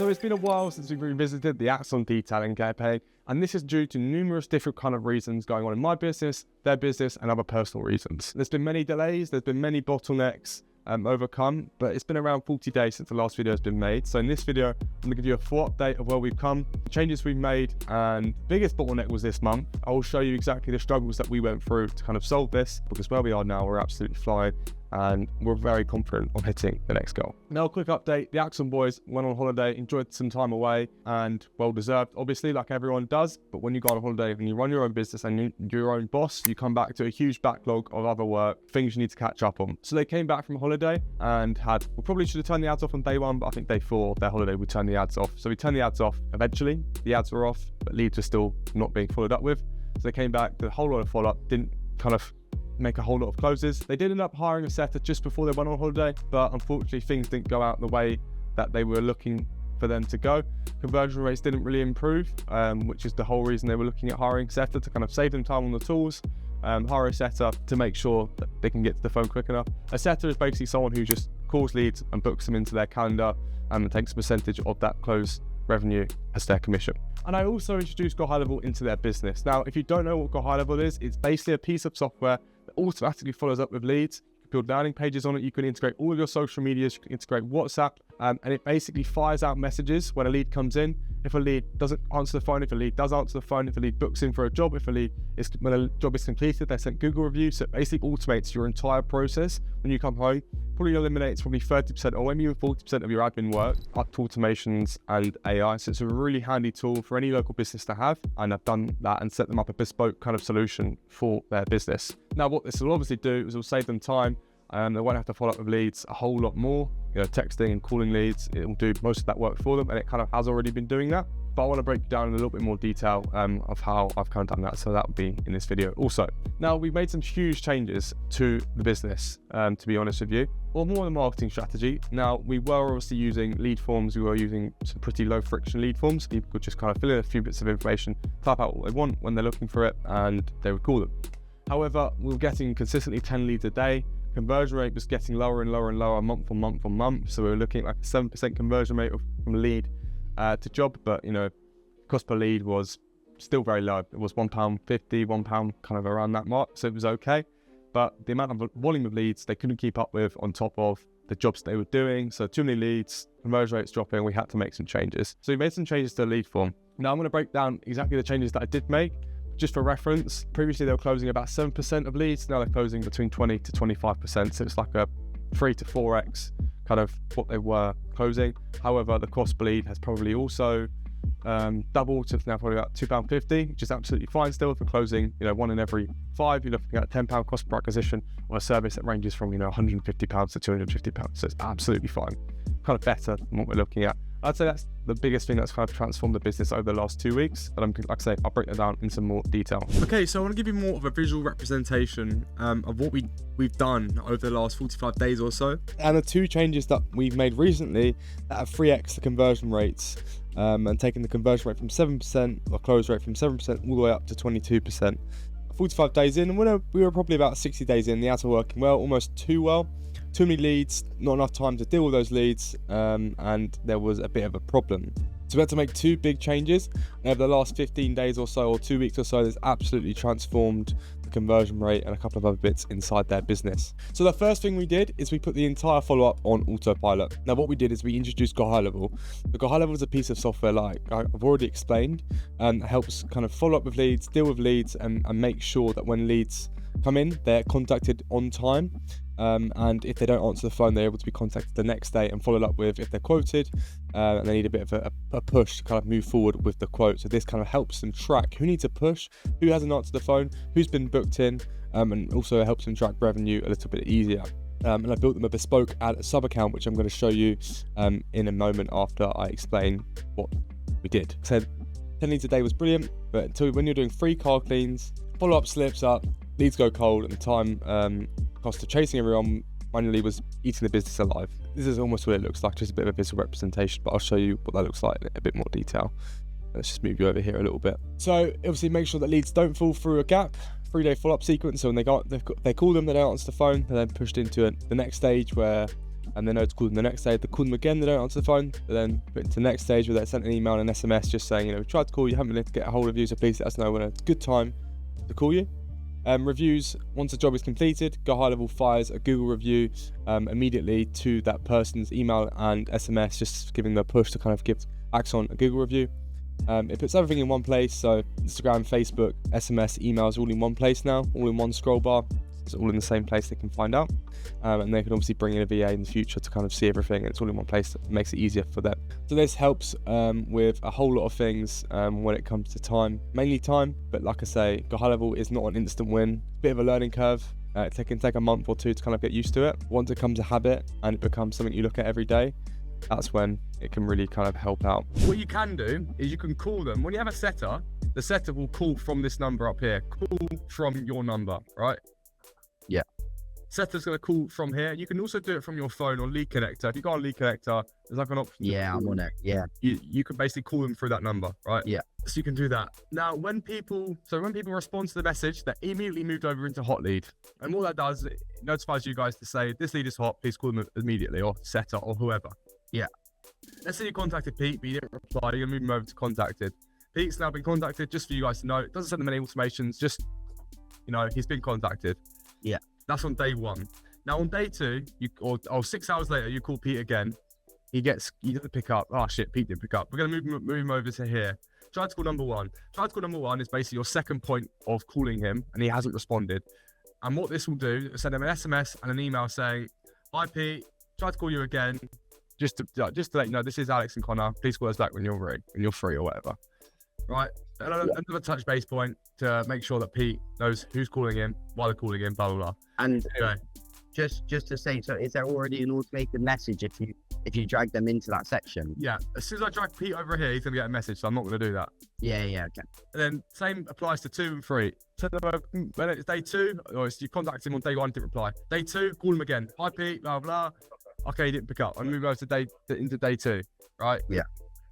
So it's been a while since we've revisited the Axon Detailing campaign, and this is due to numerous different kind of reasons going on in my business, their business, and other personal reasons. There's been many delays, there's been many bottlenecks overcome, but it's been around 40 days since the last video has been made. So in this video, I'm going to give you a full update of where we've come, the changes we've made, and the biggest bottleneck was this month. I will show you exactly the struggles that we went through to kind of solve this, because where we are now, we're absolutely flying, and we're very confident on hitting the next goal. Now, a quick update. The Axon boys went on holiday, enjoyed some time away, and well deserved, obviously, like everyone does. But when you go on holiday and you run your own business and you're your own boss, you come back to a huge backlog of other work, things you need to catch up on. So they came back from holiday and we probably should have turned the ads off on day one, but I think day 4 of their holiday would turn the ads off. So we turned the ads off eventually. The ads were off, but leads were still not being followed up with. So they came back, did a whole lot of follow-up, didn't kind of make a whole lot of closes. They did end up hiring a setter just before they went on holiday, but unfortunately things didn't go out the way that they were looking for them to go. Conversion rates didn't really improve, which is the whole reason they were looking at hiring a setter, to kind of save them time on the tools, hire a setter to make sure that they can get to the phone quick enough. A setter is basically someone who just calls leads and books them into their calendar and takes a percentage of that close revenue as their commission. And I also introduced GoHighLevel into their business. Now, if you don't know what GoHighLevel is, it's basically a piece of software that automatically follows up with leads. You can build landing pages on it. You can integrate all of your social medias. You can integrate WhatsApp, and it basically fires out messages when a lead comes in. If a lead doesn't answer the phone, if a lead does answer the phone, if a lead books in for a job, when a job is completed, they send Google reviews. So it basically automates your entire process when you come home. Probably eliminates probably 30% or maybe even 40% of your admin work up to automations and AI. So it's a really handy tool for any local business to have. And I've done that and set them up a bespoke kind of solution for their business. Now, what this will obviously do is it'll save them time. They won't have to follow up with leads a whole lot more. You know, texting and calling leads, it will do most of that work for them, and it kind of has already been doing that. But I want to break down in a little bit more detail of how I've kind of done that, so that will be in this video also. Now, we've made some huge changes to the business, to be honest with you, or more the marketing strategy. Now, we were obviously using lead forms. We were using some pretty low friction lead forms. People could just kind of fill in a few bits of information, type out what they want when they're looking for it, and they would call them. However, we were getting consistently 10 leads a day. Conversion rate was getting lower and lower and lower month on month on month. So we were looking at like a 7% conversion rate from lead to job, but you know, cost per lead was still very low. It was £1.50, £1 kind of around that mark. So it was okay, but the amount of volume of leads they couldn't keep up with on top of the jobs they were doing. So too many leads, conversion rates dropping. We had to make some changes. So we made some changes to the lead form. Now I'm going to break down exactly the changes that I did make. Just for reference, previously they were closing about 7% of leads. Now they're closing between 20 to 25%. So it's like a 3 to 4x kind of what they were closing. However, the cost per lead has probably also doubled to now probably about £2.50, which is absolutely fine still for closing, you know, 1 in every 5. You're looking at a £10 cost per acquisition on a service that ranges from, you know, £150 to £250. So it's absolutely fine, kind of better than what we're looking at. I'd say that's the biggest thing that's kind of transformed the business over the last 2 weeks. But like I say, I'll break that down in some more detail. Okay, so I want to give you more of a visual representation of what we've done over the last 45 days or so. And the 2 changes that we've made recently that have 3x the conversion rates and taken the conversion rate from 7%, or close rate from 7% all the way up to 22%. 45 days in, and we were probably about 60 days in. The ads were working well, almost too well. Too many leads, not enough time to deal with those leads, and there was a bit of a problem. So we had to make 2 big changes. Over the last 15 days or so, or 2 weeks or so, there's absolutely transformed the conversion rate and a couple of other bits inside their business. So the first thing we did is we put the entire follow-up on autopilot. Now what we did is we introduced GoHighLevel. The GoHighLevel is a piece of software, like I've already explained, and helps kind of follow up with leads, deal with leads, and make sure that when leads come in, they're contacted on time. And if they don't answer the phone, they're able to be contacted the next day and followed up with if they're quoted, and they need a bit of a push to kind of move forward with the quote. So this kind of helps them track who needs a push, who hasn't answered the phone, who's been booked in, and also helps them track revenue a little bit easier. And I built them a bespoke ad sub account, which I'm going to show you in a moment after I explain what we did. So 10 leads a day was brilliant, but until when you're doing free car cleans, follow-up slips up, leads go cold, and the time cost of chasing everyone manually was eating the business alive. This is almost what it looks like, just a bit of a visual representation, but I'll show you what that looks like in a bit more detail. Let's just move you over here a little bit. So obviously make sure that leads don't fall through a gap. 3-day follow-up sequence. So when they call them, they don't answer the phone, they're then pushed into the next stage where and they know to call them the next day. They call them again, they don't answer the phone, they then put into the next stage where they sent an email and an SMS just saying, we tried to call you, haven't been able to get a hold of you, so please let us know when a good time to call you. Reviews, once a job is completed, GoHighLevel fires a Google review immediately to that person's email and SMS, just giving them a push to kind of give Axon a Google review. It puts everything in one place, so Instagram, Facebook, SMS, emails, all in one place now, all in one scroll bar. It's all in the same place they can find out, and they can obviously bring in a VA in the future to kind of see everything, and it's all in one place. That makes it easier for them. So this helps with a whole lot of things when it comes to time, mainly time, but like I say, GoHighLevel is not an instant win. Bit of a learning curve. It can take a month or two to kind of get used to it. Once it becomes a habit and it becomes something you look at every day, that's when it can really kind of help out. What you can do is you can call them. When you have a setter, the setter will call from this number up here. Call from your number, right? Yeah. Setter's going to call from here. You can also do it from your phone or lead connector. If you go on lead connector, there's like an option. Yeah, I'm on it. Yeah. You can basically call them through that number, right? Yeah. So you can do that. Now, when people respond to the message, they're immediately moved over into hot lead. And what that does, it notifies you guys to say, this lead is hot, please call them immediately, or setter or whoever. Yeah. Let's say you contacted Pete, but you didn't reply. You're going to move him over to contacted. Pete's now been contacted, just for you guys to know. It doesn't send them any automations, just, he's been contacted. Yeah. That's on day 1. Now on day 2, or 6 hours later, you call Pete again. He doesn't pick up. Oh shit, Pete didn't pick up. We're gonna move him over to here. Try to call number 1. Try to call number 1 is basically your second point of calling him, and he hasn't responded. And what this will do is send him an SMS and an email saying, "Hi Pete, try to call you again. Just to let you know, this is Alex and Connor. Please call us back when you're free or whatever." Right? Another touch base point to make sure that Pete knows who's calling him, why they're calling him, blah blah blah. And anyway, just to say, so is there already an automated message if you drag them into that section? Yeah, as soon as I drag Pete over here, he's gonna get a message, so I'm not gonna do that. Yeah, okay. And then same applies to 2 and 3. Send them over, when it's day 2, or you contact him on day 1, didn't reply. Day 2, call him again. "Hi Pete, blah blah." Okay, he didn't pick up. I'm move over to into day 2, right? Yeah.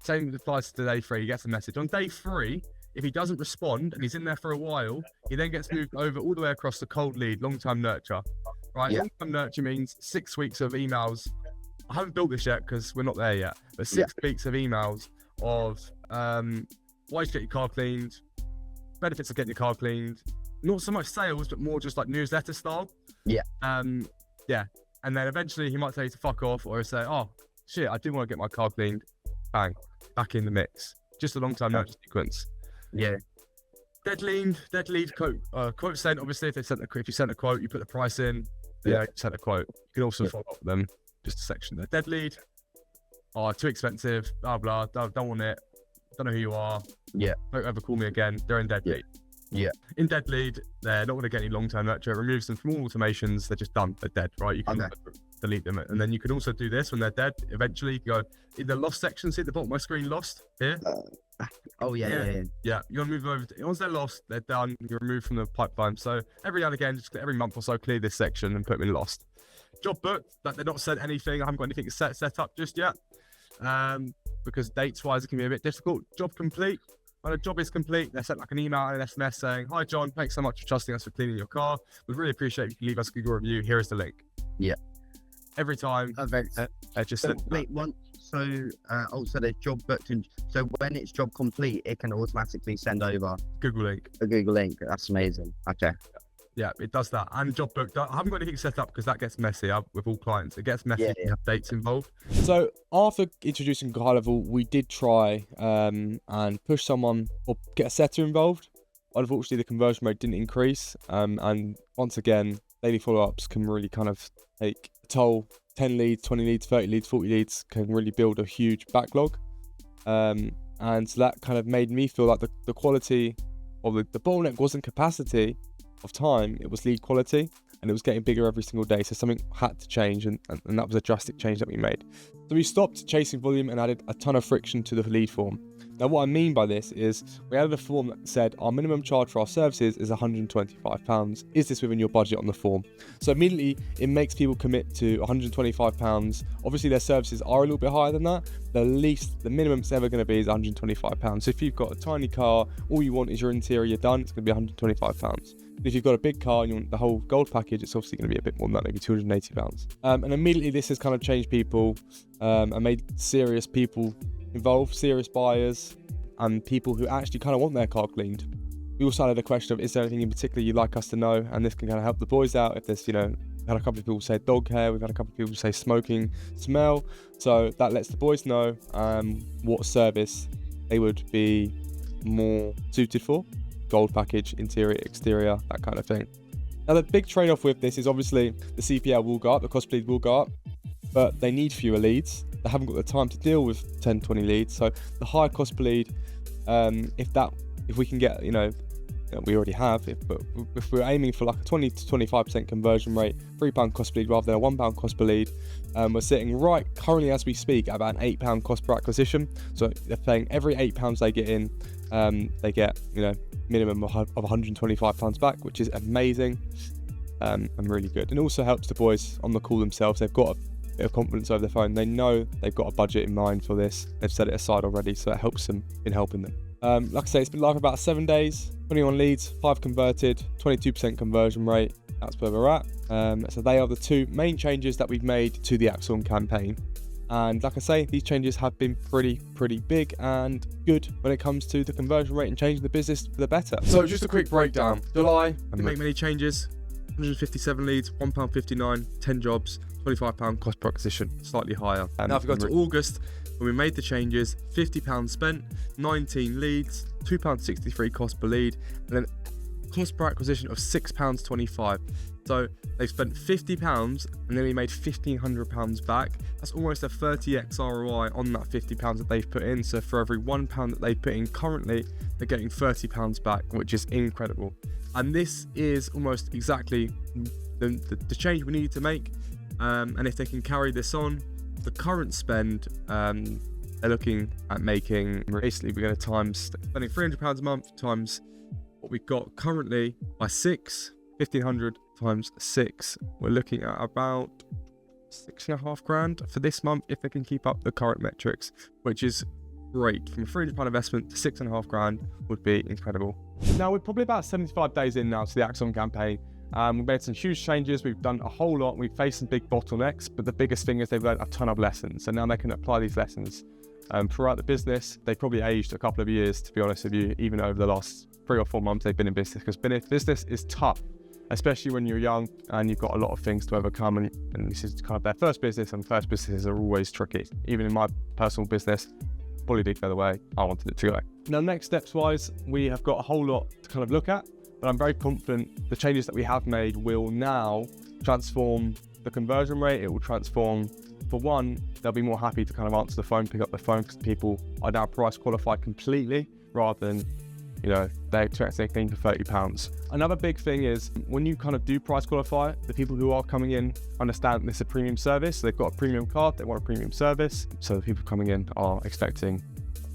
Same applies to day 3. He gets a message on day 3. If he doesn't respond and he's in there for a while, he then gets moved over all the way across the cold lead, long-term nurture. Right? Yeah. Long-term nurture means 6 weeks of emails. I haven't built this yet because we're not there yet, but 6 weeks of emails of why you should get your car cleaned, benefits of getting your car cleaned, not so much sales, but more just like newsletter style. Yeah. Yeah. And then eventually he might tell you to fuck off, or say, "Oh shit, I do want to get my car cleaned." Bang, back in the mix. Just a long-term nurture sequence. Yeah. Dead lead quote sent. Obviously, if you sent a quote, you put the price in. You sent a quote. You can also follow up with them. Just a section there. Dead lead. "Oh, too expensive. Blah blah. Don't want it. Don't know who you are. Yeah. Don't ever call me again." They're in dead lead. Yeah. In dead lead, they're not going to get any long-term nurture. It removes them from all automations. They're just done. They're dead, right? You can delete them. And then you can also do this when they're dead. Eventually, you can go in the lost section. See at the bottom of my screen, lost here. Oh yeah. Yeah, you're gonna move them over. Once they're lost, they're done. You're removed from the pipeline. So every now and again, just every month or so, clear this section and put them in lost. Job booked. That they're not sent anything. I haven't got anything set up just yet. Because dates-wise, it can be a bit difficult. Job complete. When a job is complete, they sent like an email and an SMS saying, "Hi John, thanks so much for trusting us for cleaning your car. We'd really appreciate if you can leave us a Google review. Here is the link." Yeah. Every time. Just wait, so the job booked, and so when it's job complete, it can automatically send over Google link. A Google link. That's amazing. Okay. Yeah, it does that. And job booked. I haven't got anything set up because that gets messy with all clients. It gets messy. Yeah. You have dates involved. So after introducing GoHighLevel, we did try and push someone or get a setter involved. Unfortunately, the conversion rate didn't increase. And once again, daily follow-ups can really kind of take a toll. 10 leads, 20 leads, 30 leads, 40 leads can really build a huge backlog. And so that kind of made me feel like the quality of the bottleneck wasn't capacity of time, it was lead quality, and it was getting bigger every single day. So something had to change, and that was a drastic change that we made. So we stopped chasing volume and added a ton of friction to the lead form. Now, what I mean by this is we added a form that said our minimum charge for our services is £125. Is this within your budget on the form? So immediately it makes people commit to £125. Obviously their services are a little bit higher than that. The minimum it's ever going to be is £125. So if you've got a tiny car, all you want is your interior done, it's going to be £125. If you've got a big car and you want the whole gold package, it's obviously going to be a bit more than that, maybe £280. And immediately this has kind of changed people and made serious people involved, serious buyers, and people who actually kind of want their car cleaned. We also had a question of, is there anything in particular you'd like us to know? And this can kind of help the boys out. If there's, we've had a couple of people say dog hair, we've had a couple of people say smoking smell. So that lets the boys know what service they would be more suited for. Gold package, interior, exterior, that kind of thing. Now the big trade-off with this is obviously the CPL will go up, the cost per lead will go up, but they need fewer leads. They haven't got the time to deal with 10, 20 leads. So the higher cost per lead, if we can get, we already have it, but if we're aiming for like a 20 to 25% conversion rate, £3 cost per lead rather than a £1 cost per lead, we're sitting right currently as we speak at about an £8 cost per acquisition. So they're paying every £8 they get in, they get, minimum of £125 back, which is amazing and really good. And also helps the boys on the call themselves. They've got a bit of confidence over the phone. They know they've got a budget in mind for this. They've set it aside already, so it helps them in helping them. Like I say, it's been live about 7 days, 21 leads, 5 converted, 22% conversion rate. That's where we're at. So they are the two main changes that we've made to the Axon campaign. And like I say, these changes have been pretty big and good when it comes to the conversion rate and changing the business for the better. So just a quick breakdown. July, didn't make many changes. 157 leads, £1.59, 10 jobs, £25 cost per acquisition, slightly higher. Now if we go to August, when we made the changes, £50 spent, 19 leads, £2.63 cost per lead, and then cost per acquisition of £6.25. So they spent £50 and then we made £1,500 back. That's almost a 30x ROI on that £50 that they've put in. So for every £1 that they put in currently, they're getting £30 back, which is incredible. And this is almost exactly the change we needed to make. And if they can carry this on, the current spend, they're looking at making, basically we're going to spending £300 a month times what we've got currently by 6, 1,500 times 6, we're looking at about £6,500 for this month if they can keep up the current metrics, which is great. From a £300 investment to £6,500 would be incredible. Now we're probably about 75 days in now to the Axon campaign. We've made some huge changes, we've done a whole lot, we've faced some big bottlenecks, but the biggest thing is they've learned a ton of lessons, and now they can apply these lessons throughout the business. They probably aged a couple of years, to be honest with you, even over the last 3 or 4 months they've been in business, because business is tough, especially when you're young and you've got a lot of things to overcome, and this is kind of their first business, and first businesses are always tricky. Even in my personal business, fully did go the way I wanted it to go. Now next steps wise, we have got a whole lot to kind of look at, but I'm very confident the changes that we have made will now transform the conversion rate. It will transform, for one, they'll be more happy to kind of answer the phone, pick up the phone, because people are now price qualified completely, rather than they're expecting for £30. Another big thing is when you kind of do price qualify, the people who are coming in understand this is a premium service. So they've got a premium card, they want a premium service. So the people coming in are expecting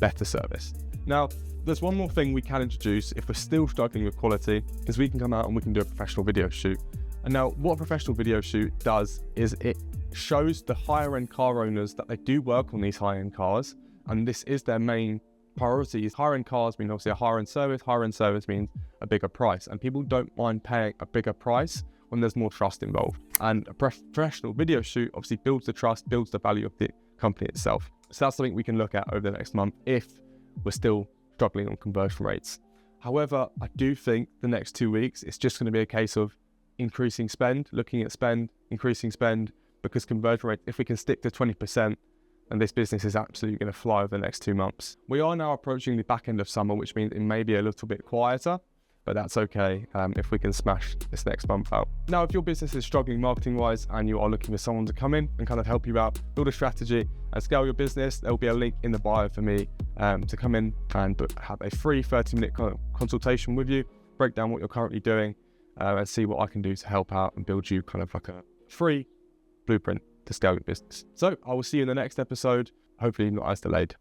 better service. Now, there's one more thing we can introduce if we're still struggling with quality, is we can come out and we can do a professional video shoot. And now what a professional video shoot does is it shows the higher end car owners that they do work on these high end cars, and this is their main priority. Is higher end cars mean obviously a higher end service means a bigger price, and people don't mind paying a bigger price when there's more trust involved. And a professional video shoot obviously builds the trust, builds the value of the company itself. So that's something we can look at over the next month if we're still struggling on conversion rates. However, I do think the next 2 weeks it's just going to be a case of increasing spend, looking at spend, increasing spend, because conversion rate, if we can stick to 20%, and this business is absolutely going to fly over the next 2 months. We are now approaching the back end of summer, which means it may be a little bit quieter, but that's okay if we can smash this next month out. Now, if your business is struggling marketing wise and you are looking for someone to come in and kind of help you out, build a strategy and scale your business, there will be a link in the bio for me to come in and have a free 30-minute consultation with you, break down what you're currently doing and see what I can do to help out and build you kind of like a free blueprint to scale your business. So I will see you in the next episode, hopefully not as delayed.